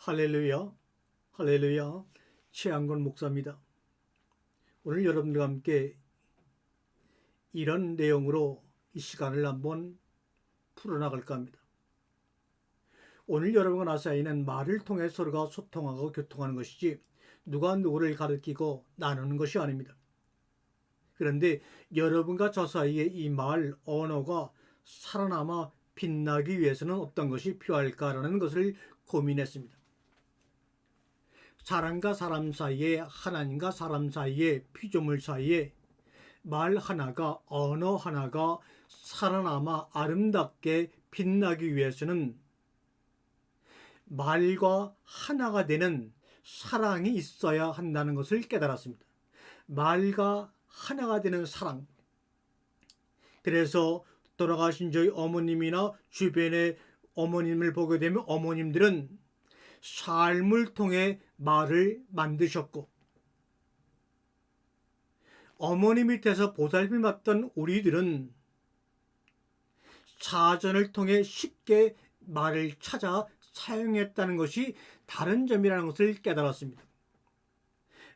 할렐루야, 할렐루야. 최양건 목사입니다. 오늘 여러분들과 함께 이런 내용으로 이 시간을 한번 풀어나갈까 합니다. 오늘 여러분과 나 사이는 말을 통해 서로가 소통하고 교통하는 것이지 누가 누구를 가르치고 나누는 것이 아닙니다. 그런데 여러분과 저 사이에 이 말, 언어가 살아남아 빛나기 위해서는 어떤 것이 필요할까라는 것을 고민했습니다. 사람과 사람 사이에, 하나님과 사람 사이에, 피조물 사이에 말 하나가, 언어 하나가 살아남아 아름답게 빛나기 위해서는 말과 하나가 되는 사랑이 있어야 한다는 것을 깨달았습니다. 말과 하나가 되는 사랑. 그래서 돌아가신 저희 어머님이나 주변의 어머님을 보게 되면 어머님들은 삶을 통해 말을 만드셨고, 어머니 밑에서 보살핌 받던 우리들은 사전을 통해 쉽게 말을 찾아 사용했다는 것이 다른 점이라는 것을 깨달았습니다.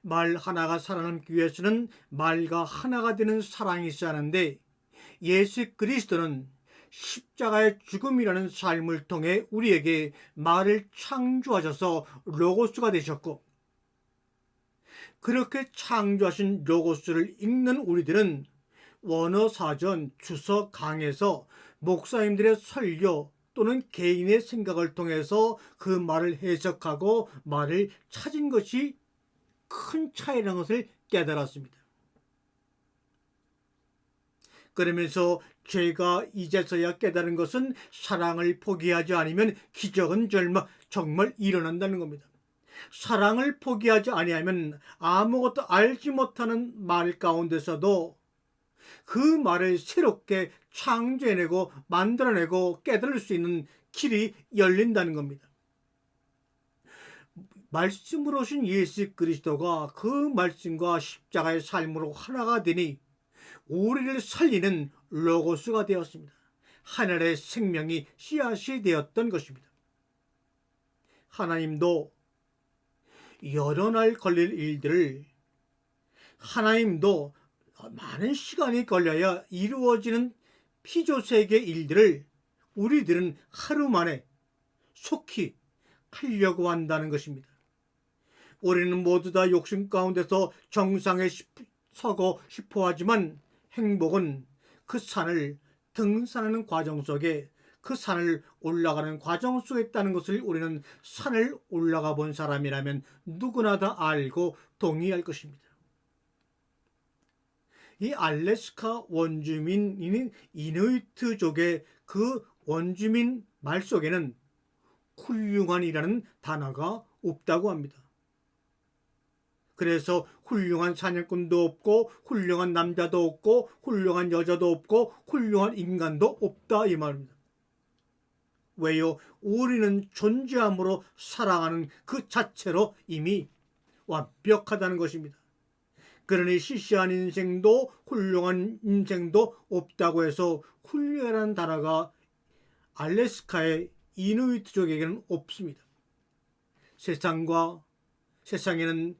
말 하나가 살아남기 위해서는 말과 하나가 되는 사랑이 있어야 하는데, 예수 그리스도는 십자가의 죽음이라는 삶을 통해 우리에게 말을 창조하셔서 로고스가 되셨고, 그렇게 창조하신 로고스를 읽는 우리들은 원어사전, 주석, 강에서 목사님들의 설교 또는 개인의 생각을 통해서 그 말을 해석하고 말을 찾은 것이 큰 차이라는 것을 깨달았습니다. 그러면서 제가 이제서야 깨달은 것은 사랑을 포기하지 않으면 기적은 정말 일어난다는 겁니다. 사랑을 포기하지 아니하면 아무것도 알지 못하는 말 가운데서도 그 말을 새롭게 창조해내고 만들어내고 깨달을 수 있는 길이 열린다는 겁니다. 말씀으로 오신 예수 그리스도가 그 말씀과 십자가의 삶으로 하나가 되니 우리를 살리는 로고스가 되었습니다. 하늘의 생명이 씨앗이 되었던 것입니다. 하나님도 여러 날 걸릴 일들을, 하나님도 많은 시간이 걸려야 이루어지는 피조세계 일들을 우리들은 하루 만에 속히 하려고 한다는 것입니다. 우리는 모두 다 욕심 가운데서 정상에 서고 싶어 하지만 행복은 그 산을 등산하는 과정 속에, 그 산을 올라가는 과정 속에 있다는 것을 우리는 산을 올라가 본 사람이라면 누구나 다 알고 동의할 것입니다. 이 알래스카 원주민인 이누이트족의 그 원주민 말 속에는 훌륭한이라는 단어가 없다고 합니다. 그래서 훌륭한 사냥꾼도 없고 훌륭한 남자도 없고 훌륭한 여자도 없고 훌륭한 인간도 없다 이 말입니다. 왜요? 우리는 존재함으로 사랑하는 그 자체로 이미 완벽하다는 것입니다. 그러니 시시한 인생도 훌륭한 인생도 없다고 해서 훌륭한 단어가 알래스카의 이누이트족에게는 없습니다. 세상에는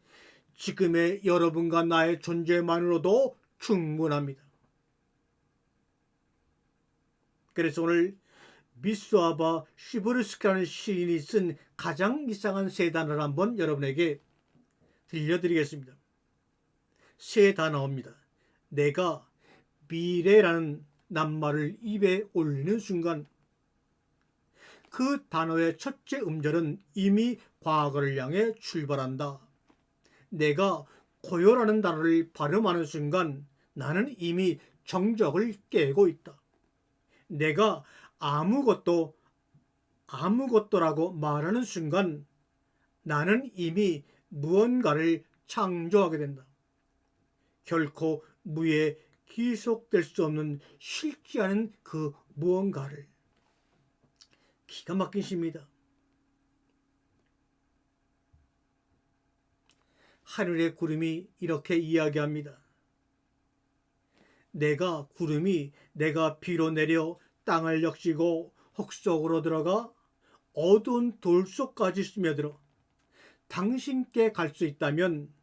지금의 여러분과 나의 존재만으로도 충분합니다. 그래서 오늘 미스와바 시브르스카라는 시인이 쓴 가장 이상한 세 단어를 한번 여러분에게 들려드리겠습니다. 세 단어입니다. 내가 미래라는 낱말을 입에 올리는 순간 그 단어의 첫째 음절은 이미 과거를 향해 출발한다. 내가 고요라는 단어를 발음하는 순간 나는 이미 정적을 깨고 있다. 내가 아무것도라고 말하는 순간 나는 이미 무언가를 창조하게 된다. 결코 무에 기속될 수 없는 싫지 않은 그 무언가를. 기가 막힌 시입니다. 하늘의 구름이 이렇게 이야기합니다. 구름이 내가 비로 내려 땅을 적시고 혹 속으로 들어가 어두운 돌 속까지 스며들어 당신께 갈 수 있다면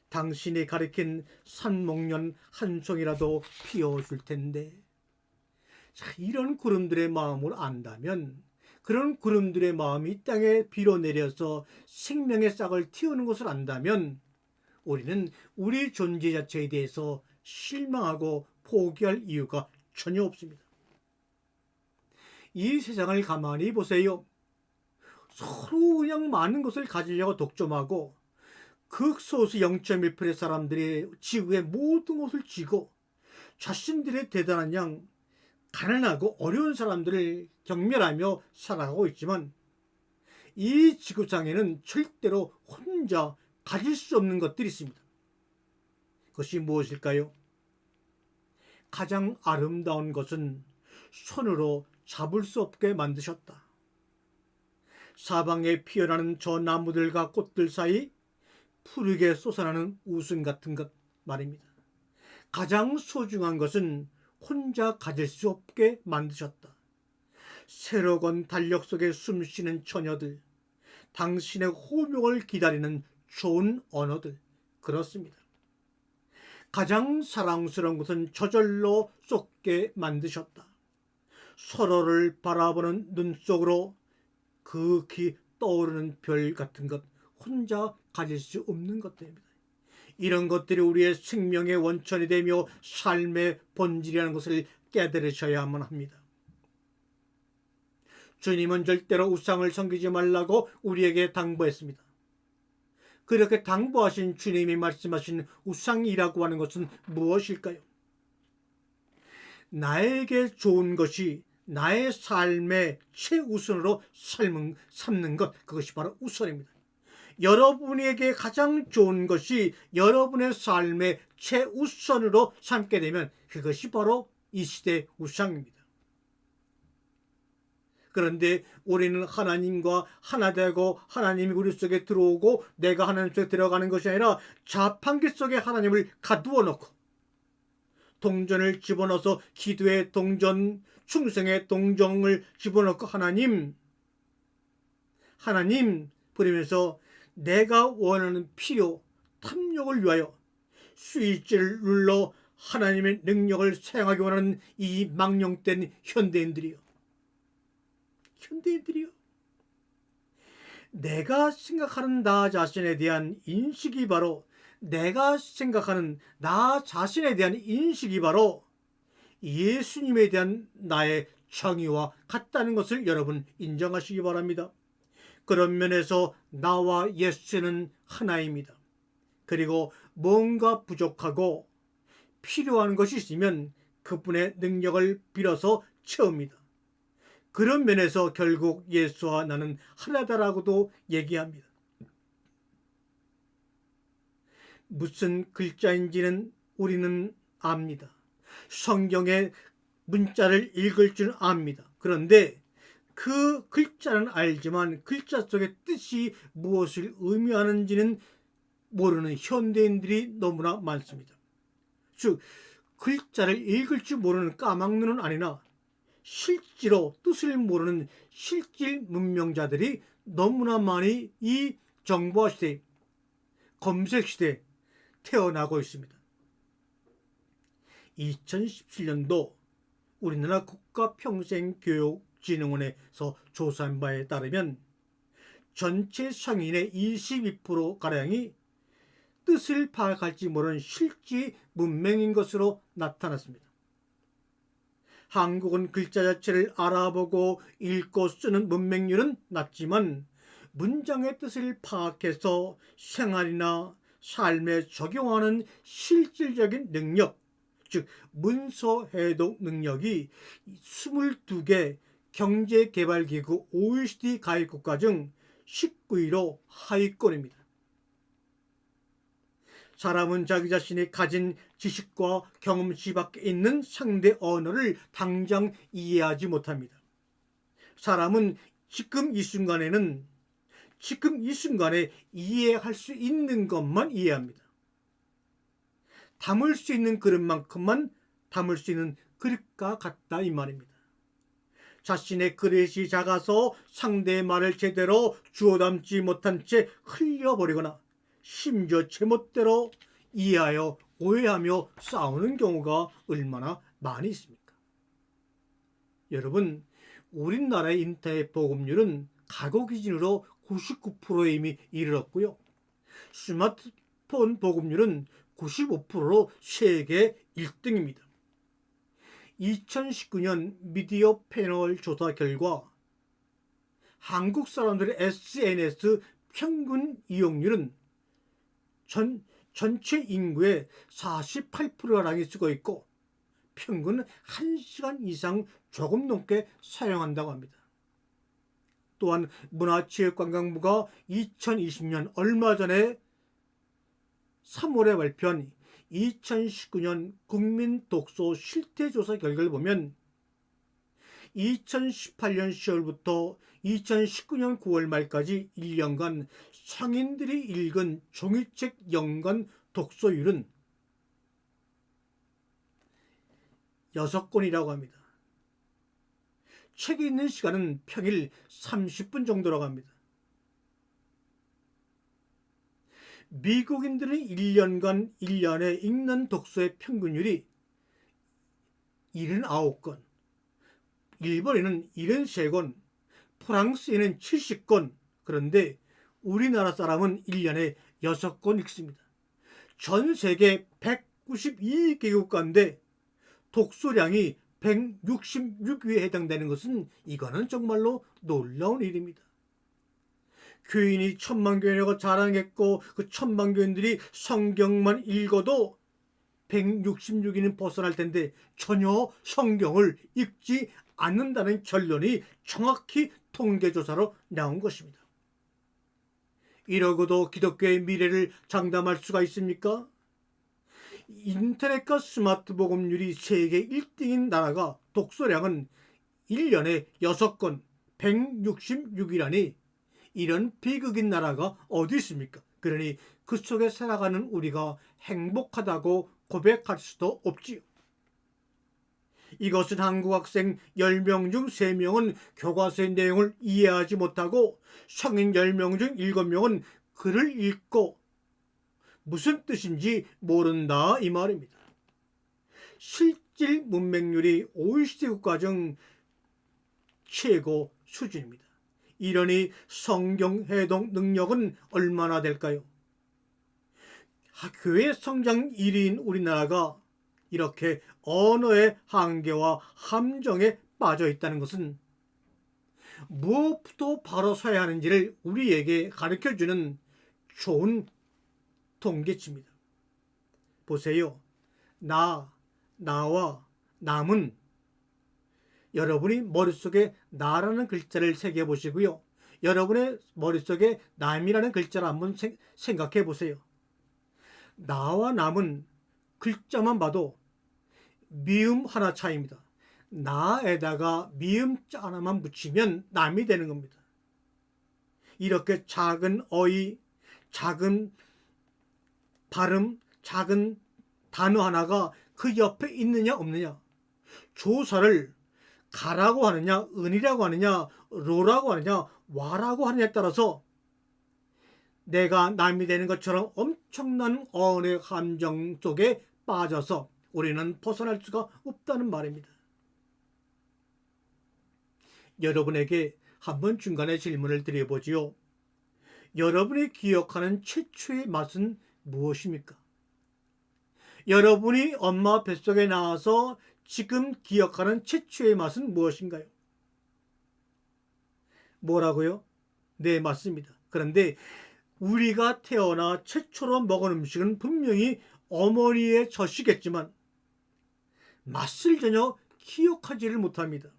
당신이 가리킨 산목련 한 송이라도 피워줄 텐데. 자, 이런 구름들의 마음을 안다면, 그런 구름들의 마음이 땅에 비로 내려서 생명의 싹을 틔우는 것을 안다면 우리는 우리 존재 자체에 대해서 실망하고 포기할 이유가 전혀 없습니다. 이 세상을 가만히 보세요. 서로 그냥 많은 것을 가지려고 독점하고 극소수 0.1%의 사람들이 지구의 모든 것을 쥐고 자신들의 대단한 양 가난하고 어려운 사람들을 경멸하며 살아가고 있지만, 이 지구상에는 절대로 혼자 가질 수 없는 것들이 있습니다. 그것이 무엇일까요? 가장 아름다운 것은 손으로 잡을 수 없게 만드셨다. 사방에 피어나는 저 나무들과 꽃들 사이 푸르게 솟아나는 웃음 같은 것 말입니다. 가장 소중한 것은 혼자 가질 수 없게 만드셨다. 새로운 달력 속에 숨쉬는 처녀들, 당신의 호명을 기다리는 좋은 언어들, 그렇습니다. 가장 사랑스러운 것은 저절로 쏟게 만드셨다. 서로를 바라보는 눈 속으로 극히 떠오르는 별 같은 것, 혼자 가질 수 없는 것들입니다. 이런 것들이 우리의 생명의 원천이 되며 삶의 본질이라는 것을 깨달으셔야만 합니다. 주님은 절대로 우상을 섬기지 말라고 우리에게 당부했습니다. 그렇게 당부하신 주님이 말씀하신 우상이라고 하는 것은 무엇일까요? 나에게 좋은 것이 나의 삶의 최우선으로 삼는 것, 그것이 바로 우선입니다. 여러분에게 가장 좋은 것이 여러분의 삶의 최우선으로 삼게 되면 그것이 바로 이 시대의 우상입니다. 그런데 우리는 하나님과 하나 되고 하나님이 우리 속에 들어오고 내가 하나님 속에 들어가는 것이 아니라 자판기 속에 하나님을 가두어 놓고 동전을 집어넣어서 기도의 동전, 충성의 동정을 집어넣고 하나님 부르면서 내가 원하는 필요, 탐욕을 위하여 스위치를 눌러 하나님의 능력을 사용하기 원하는 이 망령된 현대인들이요. 내가 생각하는 나 자신에 대한 인식이 바로 내가 생각하는 나 자신에 대한 인식이 바로 예수님에 대한 나의 정의와 같다는 것을 여러분 인정하시기 바랍니다. 그런 면에서 나와 예수는 하나입니다. 그리고 뭔가 부족하고 필요한 것이 있으면 그분의 능력을 빌어서 채웁니다. 그런 면에서 결국 예수와 나는 하나다라고도 얘기합니다. 무슨 글자인지는 우리는 압니다. 성경의 문자를 읽을 줄 압니다. 그런데 그 글자는 알지만 글자 속의 뜻이 무엇을 의미하는지는 모르는 현대인들이 너무나 많습니다. 즉 글자를 읽을 줄 모르는 까막눈은 아니나 실제로 뜻을 모르는 실질 문명자들이 너무나 많이 이 정보화 시대, 검색 시대에 태어나고 있습니다. 2017년도 우리나라 국가평생교육진흥원에서 조사한 바에 따르면 전체 성인의 22%가량이 뜻을 파악할지 모르는 실지 문맹인 것으로 나타났습니다. 한국은 글자 자체를 알아보고 읽고 쓰는 문맹률은 낮지만 문장의 뜻을 파악해서 생활이나 삶에 적용하는 실질적인 능력, 즉 문서 해독 능력이 22개 경제개발기구 OECD 가입국가 중 19위로 하위권입니다. 사람은 자기 자신이 가진 지식과 경험치 밖에 있는 상대 언어를 당장 이해하지 못합니다. 사람은 지금 이 순간에 이해할 수 있는 것만 이해합니다. 담을 수 있는 그릇만큼만 담을 수 있는 그릇과 같다 이 말입니다. 자신의 그릇이 작아서 상대의 말을 제대로 주워 담지 못한 채 흘려버리거나 심지어 제멋대로 이해하여 오해하며 싸우는 경우가 얼마나 많이 있습니까? 여러분, 우리나라의 인터넷 보급률은 가구 기준으로 99%에 이미 이르렀고요. 스마트폰 보급률은 95%로 세계 1등입니다. 2019년 미디어 패널 조사 결과 한국 사람들의 SNS 평균 이용률은 전체 인구의 48%가량이 쓰고 있고 평균 1시간 이상 조금 넘게 사용한다고 합니다. 또한 문화체육관광부가 2020년 얼마 전에 3월에 발표한 2019년 국민 독서 실태조사 결과를 보면 2018년 10월부터 2019년 9월 말까지 1년간 성인들이 읽은 종이책 연간 독서율은 6권이라고 합니다. 책이 있는 시간은 평일 30분 정도라고 합니다. 미국인들은 1년에 읽는 독서의 평균율이 79권, 일본에는 73권, 프랑스에는 70권, 그런데 우리나라 사람은 1년에 6권 읽습니다. 전 세계 192개국 가운데 독서량이 166위에 해당되는 것은 이거는 정말로 놀라운 일입니다. 교인이 10,000교인이라고 자랑했고 그 10,000교인들이 성경만 읽어도 166위는 벗어날 텐데 전혀 성경을 읽지 않는다는 결론이 정확히 통계조사로 나온 것입니다. 이러고도 기독교의 미래를 장담할 수가 있습니까? 인터넷과 스마트 보급률이 세계 1등인 나라가 독서량은 1년에 6권 166이라니 이런 비극인 나라가 어디 있습니까? 그러니 그 속에 살아가는 우리가 행복하다고 고백할 수도 없지요. 이것은 한국 학생 10명 중 3명은 교과서의 내용을 이해하지 못하고 성인 10명 중 7명은 글을 읽고 무슨 뜻인지 모른다 이 말입니다. 실질 문맹률이 OECD 국가 중 최고 수준입니다. 이러니 성경 해독 능력은 얼마나 될까요? 교회 성장 1위인 우리나라가 이렇게 언어의 한계와 함정에 빠져 있다는 것은 무엇부터 바로 서야 하는지를 우리에게 가르쳐주는 좋은 통계치입니다. 보세요. 나와 남은 여러분이 머릿속에 나라는 글자를 새겨보시고요. 여러분의 머릿속에 남이라는 글자를 한번 생각해 보세요. 나와 남은 글자만 봐도 미음 하나 차이입니다. 나에다가 미음자 하나만 붙이면 남이 되는 겁니다. 이렇게 작은 어휘, 작은 발음, 작은 단어 하나가 그 옆에 있느냐 없느냐, 조사를 가라고 하느냐, 은이라고 하느냐, 로라고 하느냐, 와라고 하느냐에 따라서 내가 남이 되는 것처럼 엄청난 언어의 함정 속에 빠져서 우리는 벗어날 수가 없다는 말입니다. 여러분에게 한번 중간에 질문을 드려보지요. 여러분이 기억하는 최초의 맛은 무엇입니까? 여러분이 엄마 뱃속에 나와서 지금 기억하는 최초의 맛은 무엇인가요? 뭐라고요? 네, 맞습니다. 그런데 우리가 태어나 최초로 먹은 음식은 분명히 어머니의 젖이겠지만 맛을 전혀 기억하지를 못합니다.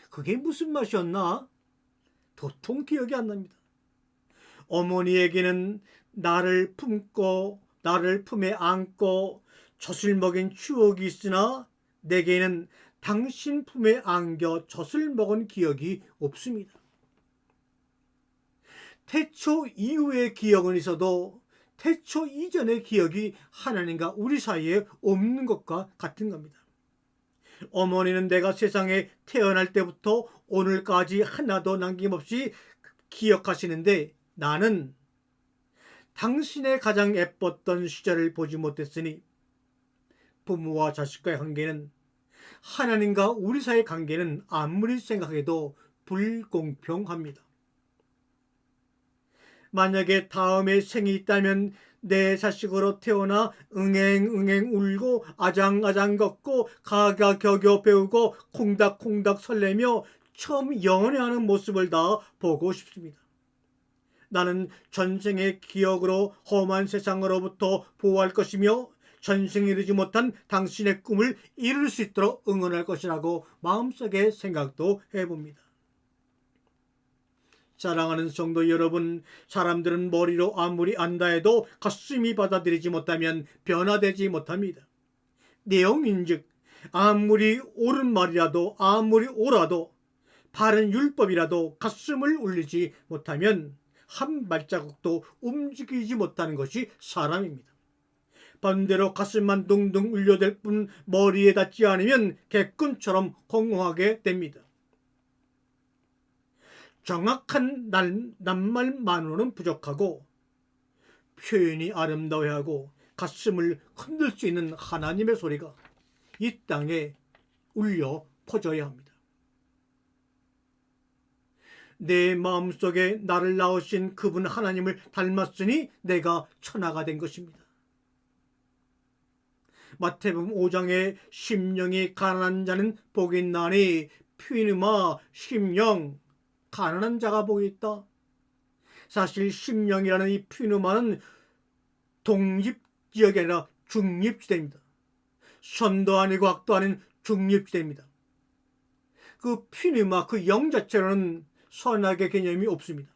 그게 무슨 맛이었나? 도통 기억이 안 납니다. 어머니에게는 나를 품고 나를 품에 안고 젖을 먹인 추억이 있으나 내게는 당신 품에 안겨 젖을 먹은 기억이 없습니다. 태초 이후의 기억은 있어도 태초 이전의 기억이 하나님과 우리 사이에 없는 것과 같은 겁니다. 어머니는 내가 세상에 태어날 때부터 오늘까지 하나도 남김없이 기억하시는데 나는 당신의 가장 예뻤던 시절을 보지 못했으니 부모와 자식과의 관계는, 하나님과 우리 사이의 관계는 아무리 생각해도 불공평합니다. 만약에 다음에 생이 있다면 내 자식으로 태어나 응앵응앵 울고 아장아장 걷고 가가격여 배우고 콩닥콩닥 설레며 처음 연애하는 모습을 다 보고 싶습니다. 나는 전생의 기억으로 험한 세상으로부터 보호할 것이며 전생에 이루지 못한 당신의 꿈을 이룰 수 있도록 응원할 것이라고 마음속에 생각도 해봅니다. 사랑하는 성도 여러분, 사람들은 머리로 아무리 안다 해도 가슴이 받아들이지 못하면 변화되지 못합니다. 내용인즉 아무리 옳은 말이라도 아무리 옳아도 바른 율법이라도 가슴을 울리지 못하면 한 발자국도 움직이지 못하는 것이 사람입니다. 반대로 가슴만 둥둥 울려댈 뿐 머리에 닿지 않으면 개꿈처럼 공허하게 됩니다. 정확한 낱말만으로는 부족하고 표현이 아름다워야 하고 가슴을 흔들 수 있는 하나님의 소리가 이 땅에 울려 퍼져야 합니다. 내 마음속에 나를 낳으신 그분 하나님을 닮았으니 내가 천하가 된 것입니다. 마태복음 5장에 심령이 가난한 자는 복이 있나니 푸이누마 심령, 가난한 자가 복이 있다. 사실 심령이라는 이 푸이누마는 독립지역이 아니라 중립지대입니다. 선도 아니고 악도 아닌 중립지대입니다. 그 푸이누마, 그 영 자체로는 선악의 개념이 없습니다.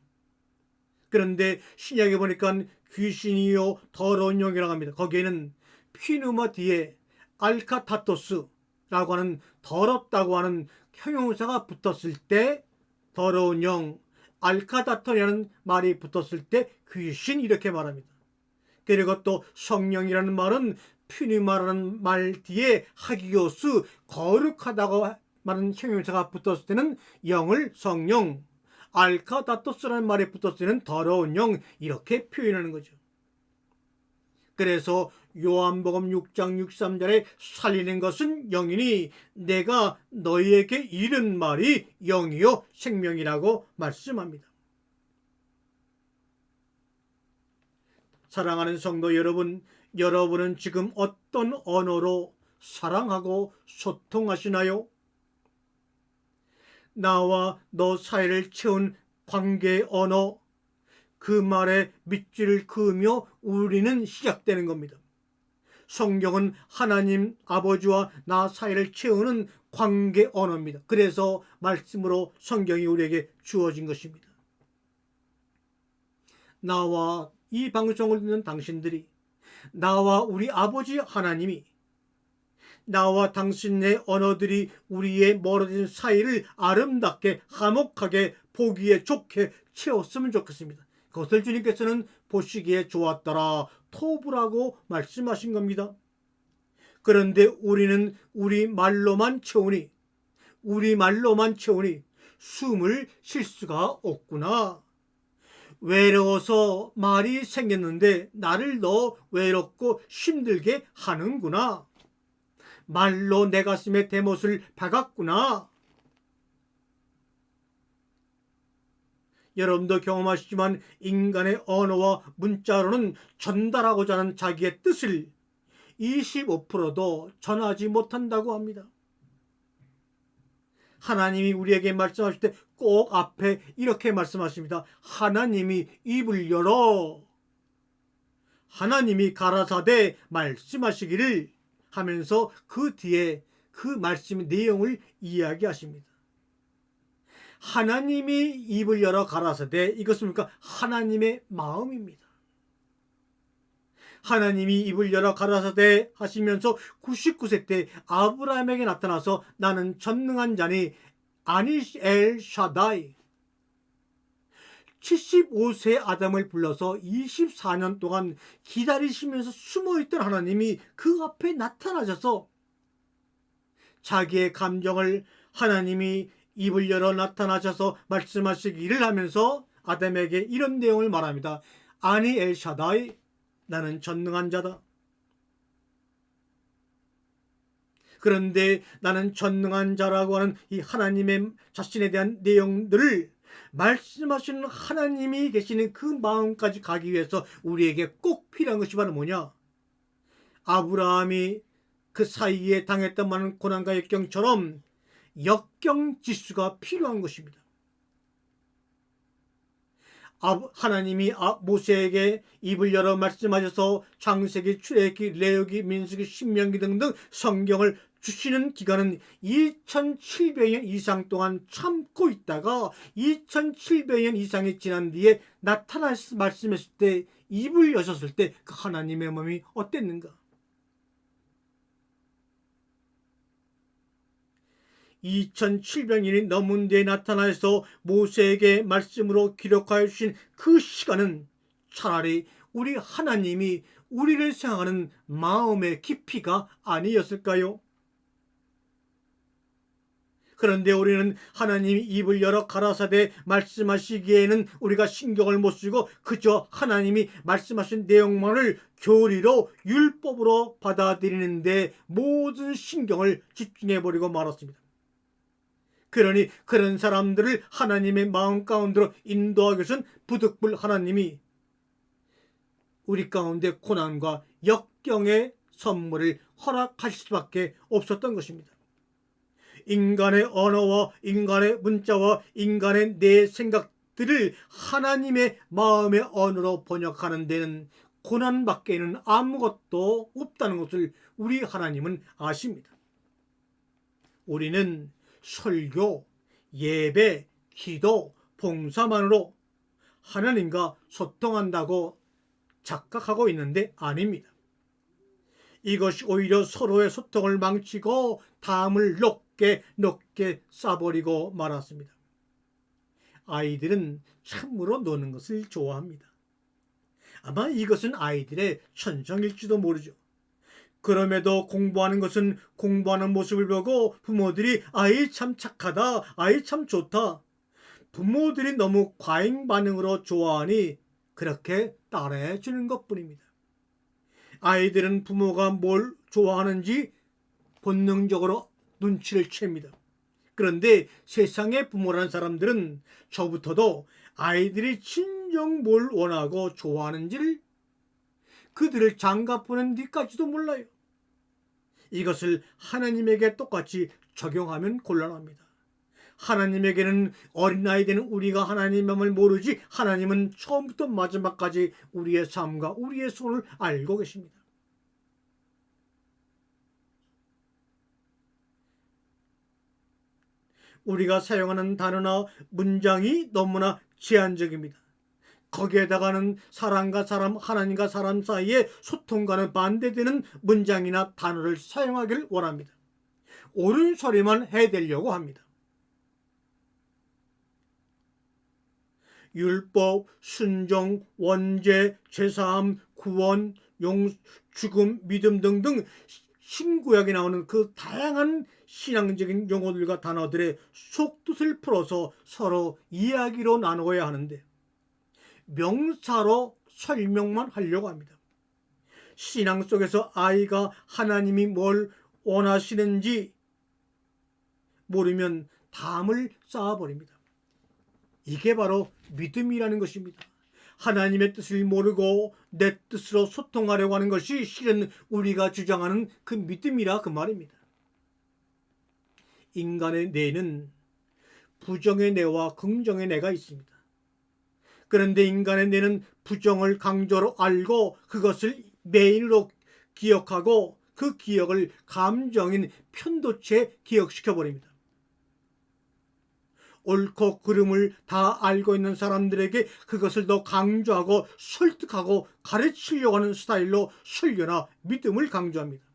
그런데 신약에 보니까 귀신이요 더러운 영이라고 합니다. 거기에는 푸이누마 뒤에 알카타토스라고 하는 더럽다고 하는 형용사가 붙었을 때 더러운 영, 알카다토라는 말이 붙었을 때 귀신 이렇게 말합니다. 그리고 또 성령이라는 말은 푸이누마라는 말 뒤에 하기오스, 거룩하다고 말하는 형용사가 붙었을 때는 영을 성령, 알카다토스라는 말이 붙었을 때는 더러운 영, 이렇게 표현하는 거죠. 그래서 요한복음 6장 63절에 살리는 것은 영이니 내가 너희에게 이른 말이 영이요 생명이라고 말씀합니다. 사랑하는 성도 여러분, 여러분은 지금 어떤 언어로 사랑하고 소통하시나요? 나와 너 사이를 채운 관계의 언어, 그 말에 밑줄을 그으며 우리는 시작되는 겁니다. 성경은 하나님 아버지와 나 사이를 채우는 관계 언어입니다. 그래서 말씀으로 성경이 우리에게 주어진 것입니다. 나와 이 방송을 듣는 당신들이, 나와 우리 아버지 하나님이, 나와 당신의 언어들이 우리의 멀어진 사이를 아름답게 화목하게 보기에 좋게 채웠으면 좋겠습니다. 그것을 주님께서는 보시기에 좋았더라 토부라고 말씀하신 겁니다. 그런데 우리는 우리 말로만 채우니 숨을 쉴 수가 없구나. 외로워서 말이 생겼는데 나를 더 외롭고 힘들게 하는구나. 말로 내 가슴에 대못을 박았구나. 여러분도 경험하시지만 인간의 언어와 문자로는 전달하고자 하는 자기의 뜻을 25%도 전하지 못한다고 합니다. 하나님이 우리에게 말씀하실 때 꼭 앞에 이렇게 말씀하십니다. 하나님이 입을 열어, 하나님이 가라사대 말씀하시기를 하면서 그 뒤에 그 말씀의 내용을 이야기하십니다. 하나님이 입을 열어 가라사대, 이것은 뭡니까? 하나님의 마음입니다. 하나님이 입을 열어 가라사대 하시면서 99세 때 아브라함에게 나타나서 나는 전능한 자니 아니시 엘 샤다이, 75세 아담을 불러서 24년 동안 기다리시면서 숨어있던 하나님이 그 앞에 나타나셔서 자기의 감정을 하나님이 입을 열어 나타나셔서 말씀하시기를 하면서 아담에게 이런 내용을 말합니다. 아니 엘샤다이, 나는 전능한 자다. 그런데 나는 전능한 자라고 하는 이 하나님의 자신에 대한 내용들을 말씀하시는 하나님이 계시는 그 마음까지 가기 위해서 우리에게 꼭 필요한 것이 바로 뭐냐? 아브라함이 그 사이에 당했던 많은 고난과 역경처럼 역경지수가 필요한 것입니다. 하나님이 모세에게 입을 열어 말씀하셔서 창세기, 출애굽기, 레위기, 민수기, 신명기 등등 성경을 주시는 기간은 2700년 이상 동안 참고 있다가 2700년 이상이 지난 뒤에 나타나서 말씀했을 때, 입을 여셨을 때 그 하나님의 마음이 어땠는가? 2700년이 넘은 뒤에 나타나서 모세에게 말씀으로 기록하여 주신 그 시간은 차라리 우리 하나님이 우리를 생각하는 마음의 깊이가 아니었을까요? 그런데 우리는 하나님이 입을 열어 가라사대 말씀하시기에는 우리가 신경을 못 쓰고 그저 하나님이 말씀하신 내용만을 교리로 율법으로 받아들이는데 모든 신경을 집중해버리고 말았습니다. 그러니 그런 사람들을 하나님의 마음 가운데로 인도하기 위해서는 부득불 하나님이 우리 가운데 고난과 역경의 선물을 허락하실 수밖에 없었던 것입니다. 인간의 언어와 인간의 문자와 인간의 내 생각들을 하나님의 마음의 언어로 번역하는 데는 고난밖에는 아무것도 없다는 것을 우리 하나님은 아십니다. 우리는 설교, 예배, 기도, 봉사만으로 하나님과 소통한다고 착각하고 있는데 아닙니다. 이것이 오히려 서로의 소통을 망치고 담을 높게 쌓아버리고 말았습니다. 아이들은 참으로 노는 것을 좋아합니다. 아마 이것은 아이들의 천성일지도 모르죠. 그럼에도 공부하는 것은 공부하는 모습을 보고 부모들이 아이 참 착하다, 아이 참 좋다, 부모들이 너무 과잉 반응으로 좋아하니 그렇게 따라해 주는 것뿐입니다. 아이들은 부모가 뭘 좋아하는지 본능적으로 눈치를 챕니다. 그런데 세상의 부모라는 사람들은 저부터도 아이들이 진정 뭘 원하고 좋아하는지를 그들을 장가보낸 뒤까지도 몰라요. 이것을 하나님에게 똑같이 적용하면 곤란합니다. 하나님에게는 어린아이 되는 우리가 하나님의 마음을 모르지 하나님은 처음부터 마지막까지 우리의 삶과 우리의 손을 알고 계십니다. 우리가 사용하는 단어나 문장이 너무나 제한적입니다. 거기에다가는 사람과 사람, 하나님과 사람 사이의 소통과는 반대되는 문장이나 단어를 사용하기를 원합니다. 옳은 소리만 해대려고 합니다. 율법, 순종, 원죄, 제사함, 구원, 죽음, 믿음 등등 신구약에 나오는 그 다양한 신앙적인 용어들과 단어들의 속뜻을 풀어서 서로 이야기로 나누어야 하는데 명사로 설명만 하려고 합니다. 신앙 속에서 아이가 하나님이 뭘 원하시는지 모르면 담을 쌓아버립니다. 이게 바로 믿음이라는 것입니다. 하나님의 뜻을 모르고 내 뜻으로 소통하려고 하는 것이 실은 우리가 주장하는 그 믿음이라 그 말입니다. 인간의 뇌는 부정의 뇌와 긍정의 뇌가 있습니다. 그런데 인간의 뇌는 부정을 강조로 알고 그것을 메인으로 기억하고 그 기억을 감정인 편도체에 기억시켜버립니다. 옳고 그름을 다 알고 있는 사람들에게 그것을 더 강조하고 설득하고 가르치려고 하는 스타일로 설교나 믿음을 강조합니다.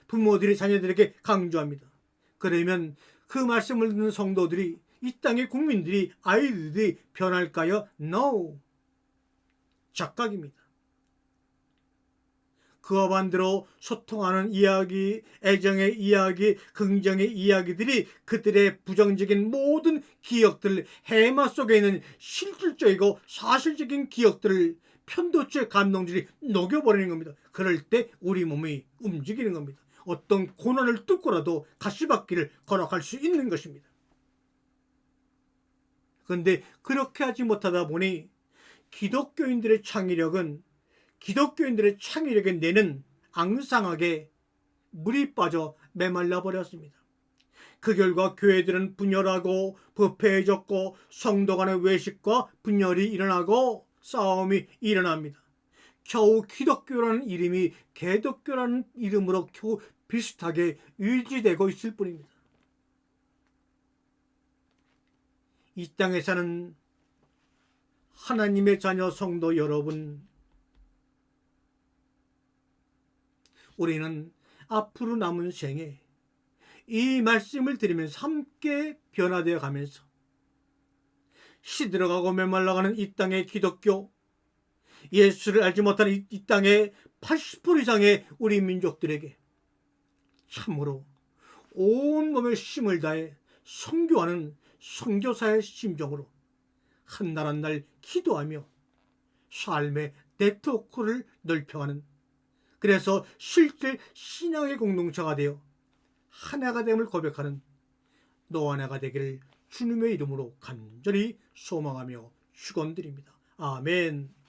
부모들이 자녀들에게 강조합니다. 그러면 그 말씀을 듣는 성도들이, 이 땅의 국민들이, 아이들이 변할까요? No. 착각입니다. 그와 반대로 소통하는 이야기, 애정의 이야기, 긍정의 이야기들이 그들의 부정적인 모든 기억들, 해마 속에 있는 실질적이고 사실적인 기억들을 편도체 감동질이 녹여버리는 겁니다. 그럴 때 우리 몸이 움직이는 겁니다. 어떤 고난을 뚫고라도 가시밭길을 걸어갈 수 있는 것입니다. 그런데 그렇게 하지 못하다 보니 기독교인들의 창의력에 내는 앙상하게 물이 빠져 메말라 버렸습니다. 그 결과 교회들은 분열하고 부패해졌고 성도 간의 외식과 분열이 일어나고 싸움이 일어납니다. 겨우 기독교라는 이름이 개독교라는 이름으로 겨우 비슷하게 유지되고 있을 뿐입니다. 이 땅에 사는 하나님의 자녀 성도 여러분, 우리는 앞으로 남은 생에 이 말씀을 들으면서 함께 변화되어 가면서 시들어가고 메말라가는 이 땅의 기독교, 예수를 알지 못하는 이 땅의 80% 이상의 우리 민족들에게 참으로 온몸의 힘을 다해 선교하는 선교사의 심정으로 한 날 한 날 기도하며 삶의 네트워크를 넓혀가는, 그래서 실제 신앙의 공동체가 되어 하나가 됨을 고백하는 너와 내가 되기를 주님의 이름으로 간절히 소망하며 축원드립니다. 아멘.